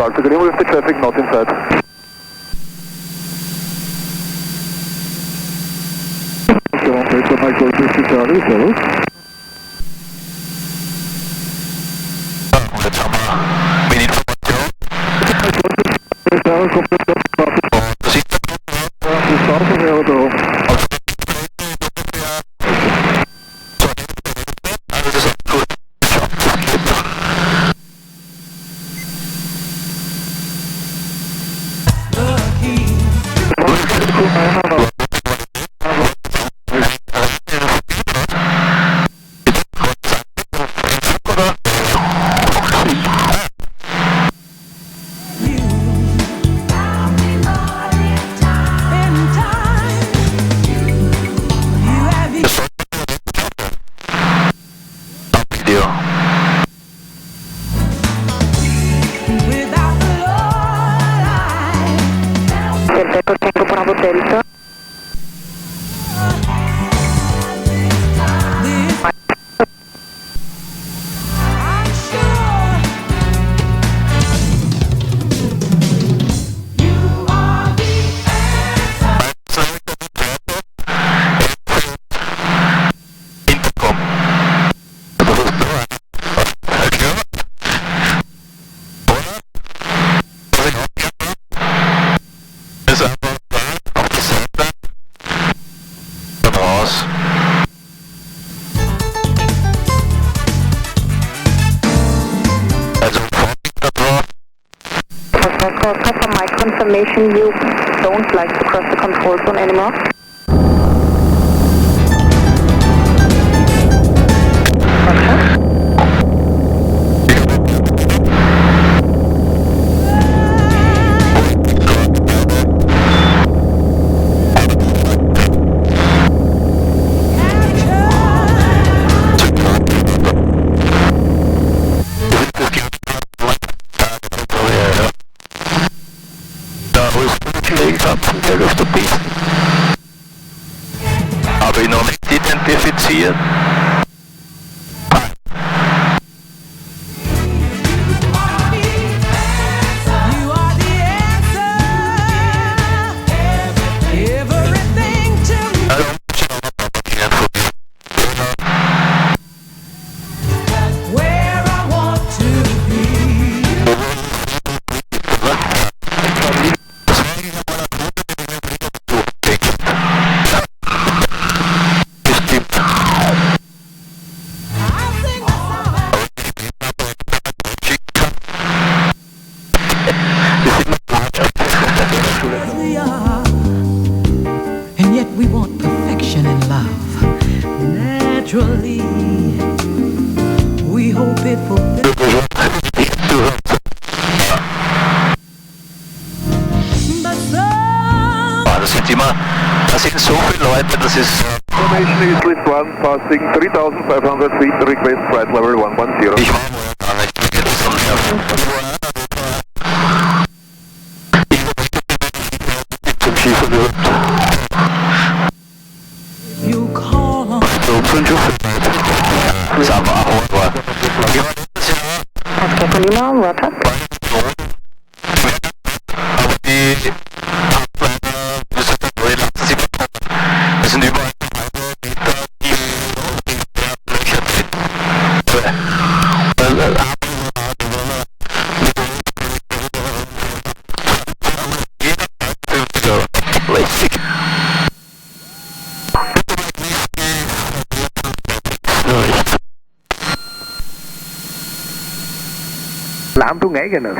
Alpha Green with the traffic not inside. Mike Golf 50 Charlie, servus. Und jetzt haben wir mit Information. Das ist Delta. Intercom. Ist einfach auf die Seite und raus. Also For my confirmation, you don't like to cross the control zone anymore. Der auf der Piste. Habe ich noch nicht identifiziert. And yet we want perfection in love. Naturally, we hope it fulfills. Das sind so viele Leute, das ist... Information is list 1 passing 3500 feet, request flight level 110. Ich war gar nicht, ich hätte es zum Schiefen gehört. You call on So, 5 Uhr. Das ist aber auch wahr. Oscar Lima, Roger. Aber die... Das sind überall Meter, die Löcher drin. Landung eigenes.